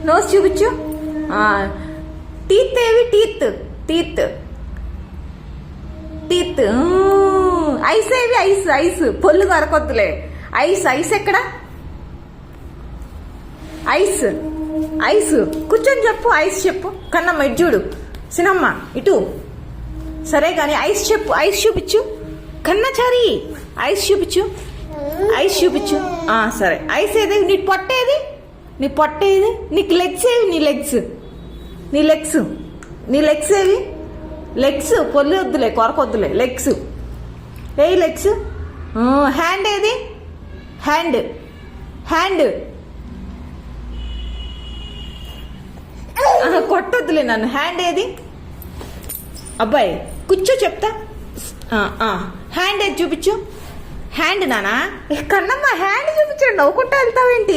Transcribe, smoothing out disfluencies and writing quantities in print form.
Nose చూపించు. Teeth ఏవి? Teeth teeth teeth. Ice ఏవి? Ice ice. పొల్లు కరకొద్దులే. ఐస్ ఐస్ ఎక్కడ? Ice ice. కూర్చొని చెప్పు. ఐస్ చెప్పు. కన్నమ్మ ఇటు చూడు. సినమ్మ ఇటు. సరే కానీ ఐస్ చెప్పు. ఐస్ చూపించు. కన్నచారి ఐస్ చూపించు. ఐస్ చూపించు. సరే. ఐస్ ఏది? నీ పొట్ట ఏది? నీ పొట్ట ఏది? నీకు లెగ్స్ ఏవి? నీ లెగ్స్ నీ లెగ్స్ నీ లెగ్స్ ఏవి? లెగ్స్. పొల్లు వద్దులే, కొరకొద్దులే. లెగ్స్ ఏ లెగ్స్. హ్యాండ్ ఏది? Hand hand. కొట్టొద్దులే నన్ను. హ్యాండ్ ఏది? అబ్బాయి కూర్చో చెప్తా. హ్యాండ్ ఏది చూపించు. హ్యాండ్ నానా. కన్నమ్మ హ్యాండ్ చూపించండి. నవ్వుకుంటా వెళ్తావేంటి?